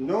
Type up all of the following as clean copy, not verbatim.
9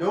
9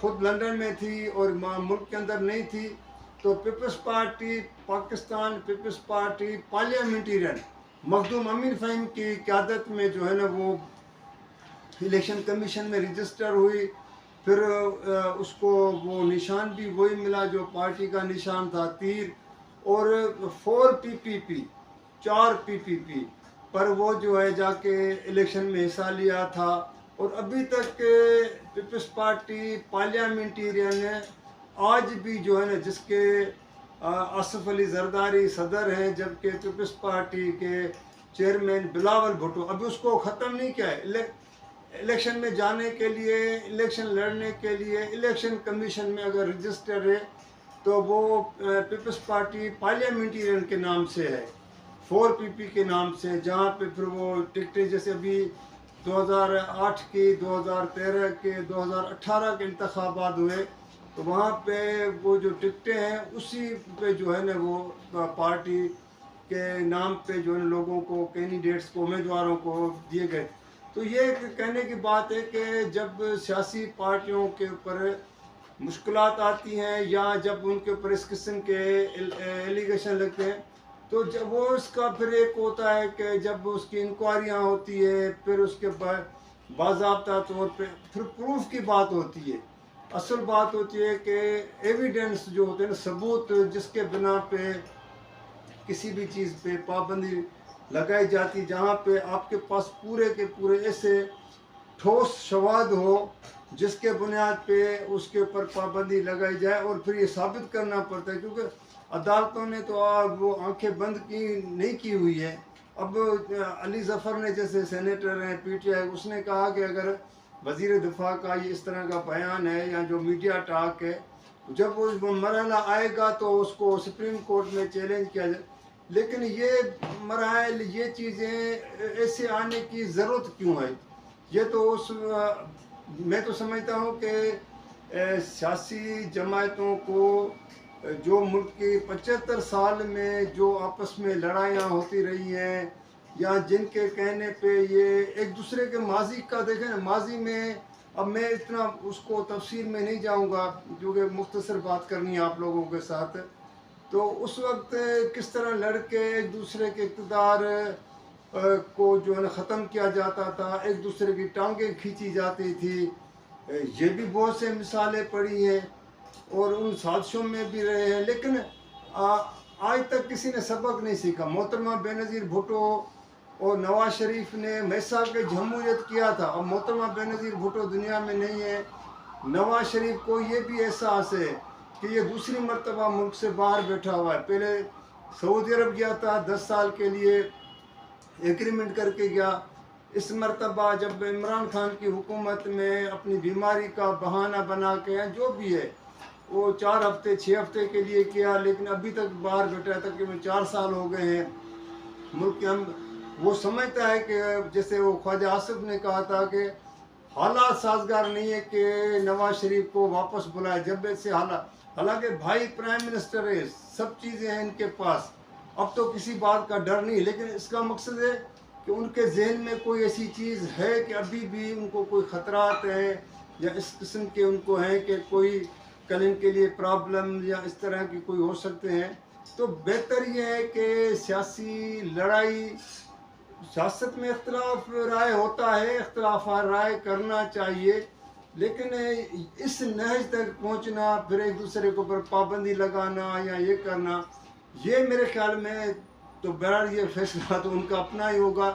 خود لندن میں تھی اور ملک کے اندر نہیں تھی، تو Peoples Party Pakistan Peoples Party Parliamentarians Makhdoom Amin Fahim کی قیادت میں جو ہے نا وہ الیکشن کمیشن میں رجسٹر ہوئی. پھر اس کو وہ نشان بھی وہی ملا جو پارٹی کا نشان تھا، تیر، اور 4 پی پی پی پر وہ جو ہے جا کے الیکشن میں حصہ لیا تھا. اور ابھی تک پیپلز پارٹی پارلیمنٹیرین ہے آج بھی جو ہے نا، جس کے آصف علی زرداری صدر ہیں، جبکہ پیپلز پارٹی کے چیئرمین بلاول بھٹو ابھی اس کو ختم نہیں کیا ہے. الیکشن میں جانے کے لیے، الیکشن لڑنے کے لیے الیکشن کمیشن میں اگر رجسٹر ہے تو وہ پیپلز پارٹی پارلیمنٹیرین کے نام سے ہے، 4 پی پی کے نام سے، جہاں پہ پھر وہ ٹکٹیں جیسے ابھی 2008 کی، 2013 کے، 2018 کے انتخابات ہوئے تو وہاں پہ وہ جو ٹکٹیں ہیں اسی پہ جو ہے نا وہ پارٹی کے نام پہ جو ہے لوگوں کو، کینڈیڈیٹس کو، امیدواروں کو دیے گئے. تو یہ کہنے کی بات ہے کہ جب سیاسی پارٹیوں کے اوپر مشکلات آتی ہیں یا جب ان کے اوپر اس قسم کے ایلیگیشن لگتے ہیں تو جب وہ اس کا پھر ایک ہوتا ہے کہ جب اس کی انکوائریاں ہوتی ہے، پھر اس کے باضابطہ طور پہ پھر پروف کی بات ہوتی ہے. اصل بات ہوتی ہے کہ ایویڈنس جو ہوتے ہیں نا، ثبوت جس کے بنا پہ کسی بھی چیز پہ پابندی لگائی جاتی، جہاں پہ آپ کے پاس پورے کے پورے ایسے ٹھوس شواہد ہو جس کے بنیاد پہ اس کے اوپر پابندی لگائی جائے. اور پھر یہ ثابت کرنا پڑتا ہے کیونکہ عدالتوں نے تو وہ آنکھیں بند نہیں کی ہوئی ہے. اب علی ظفر نے جیسے سینیٹر ہیں پی ٹی آئی، اس نے کہا کہ اگر وزیر دفاع کا یہ اس طرح کا بیان ہے یا جو میڈیا ٹاک ہے، جب وہ مرحلہ آئے گا تو اس کو سپریم کورٹ میں چیلنج کیا جائے. لیکن یہ مراحل، یہ چیزیں ایسے آنے کی ضرورت کیوں ہے؟ یہ تو میں تو سمجھتا ہوں کہ سیاسی جماعتوں کو جو ملک کی 75 سال میں جو آپس میں لڑائیاں ہوتی رہی ہیں یا جن کے کہنے پہ یہ ایک دوسرے کے ماضی کا دیکھیں نا، ماضی میں اب میں اتنا اس کو تفصیل میں نہیں جاؤں گا کیونکہ مختصر بات کرنی ہے آپ لوگوں کے ساتھ. تو اس وقت کس طرح لڑ کے ایک دوسرے کے اقتدار کو جو ہے نا ختم کیا جاتا تھا، ایک دوسرے کی ٹانگیں کھینچی جاتی تھی. یہ بھی بہت سے مثالیں پڑی ہیں اور ان سازشوں میں بھی رہے ہیں، لیکن آج تک کسی نے سبق نہیں سیکھا. محترمہ بینظیر بھٹو اور نواز شریف نے میثاق جمہوریت کیا تھا. اب محترمہ بینظیر بھٹو دنیا میں نہیں ہے. نواز شریف کو یہ بھی احساس ہے کہ یہ دوسری مرتبہ ملک سے باہر بیٹھا ہوا ہے. پہلے سعودی عرب گیا تھا 10 سال کے لیے، ایگریمنٹ کر کے گیا. اس مرتبہ جب عمران خان کی حکومت میں اپنی بیماری کا بہانہ بنا کے جو بھی ہے وہ 4 ہفتے 6 ہفتے کے لیے کیا، لیکن ابھی تک باہر بیٹھا ہے. تقریباً 4 سال ہو گئے ہیں ملک کے. وہ سمجھتا ہے کہ جیسے وہ خواجہ آصف نے کہا تھا کہ حالات سازگار نہیں ہے کہ نواز شریف کو واپس بلائے. جب سے حالانکہ بھائی پرائم منسٹر ہے، سب چیزیں ہیں ان کے پاس، اب تو کسی بات کا ڈر نہیں. لیکن اس کا مقصد ہے کہ ان کے ذہن میں کوئی ایسی چیز ہے کہ ابھی بھی ان کو کوئی خطرات ہیں یا اس قسم کے ان کو ہیں کہ کوئی کل ان کے لیے پرابلم یا اس طرح کی کوئی ہو سکتے ہیں. تو بہتر یہ ہے کہ سیاسی لڑائی، سیاست میں اختلاف رائے ہوتا ہے، اختلاف رائے کرنا چاہیے، لیکن اس نہج تک پہنچنا، پھر ایک دوسرے کے اوپر پابندی لگانا یا یہ کرنا، یہ میرے خیال میں تو بہرحال یہ فیصلہ تو ان کا اپنا ہی ہوگا.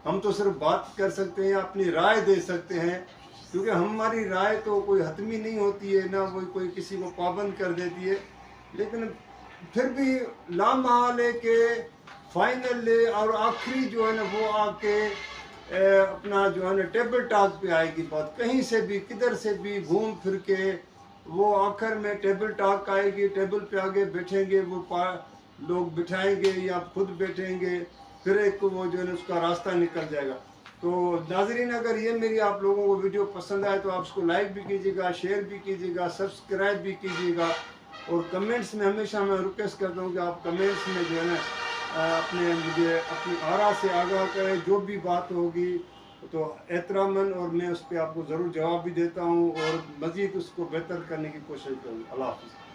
ہم تو صرف بات کر سکتے ہیں، اپنی رائے دے سکتے ہیں، کیونکہ ہماری رائے تو کوئی حتمی نہیں ہوتی ہے، نہ وہ کوئی کسی کو پابند کر دیتی ہے. لیکن پھر بھی لامحال ہے کہ فائنل اور آخری جو ہے نا وہ آ کے اپنا جو ہے نا ٹیبل ٹاک پہ آئے گی بات. کہیں سے بھی کدھر سے بھی گھوم پھر کے وہ آخر میں ٹیبل ٹاک آئے گی. ٹیبل پہ آگے بیٹھیں گے وہ لوگ بٹھائیں گے یا خود بیٹھیں گے، پھر ایک وہ جو ہے نا اس کا راستہ نکل جائے گا. تو ناظرین، اگر یہ میری آپ لوگوں کو ویڈیو پسند آئے تو آپ اس کو لائک بھی کیجیے گا، شیئر بھی کیجیے گا، سبسکرائب بھی کیجیے گا. اور کمنٹس میں ہمیشہ میں ریکویسٹ کرتا ہوں کہ آپ کمنٹس میں جو ہے نا مجھے اپنی آرا سے آگاہ کریں. جو بھی بات ہوگی تو احتراماً اور میں اس پہ آپ کو ضرور جواب بھی دیتا ہوں اور مزید اس کو بہتر کرنے کی کوشش کروں گا. اللہ حافظ.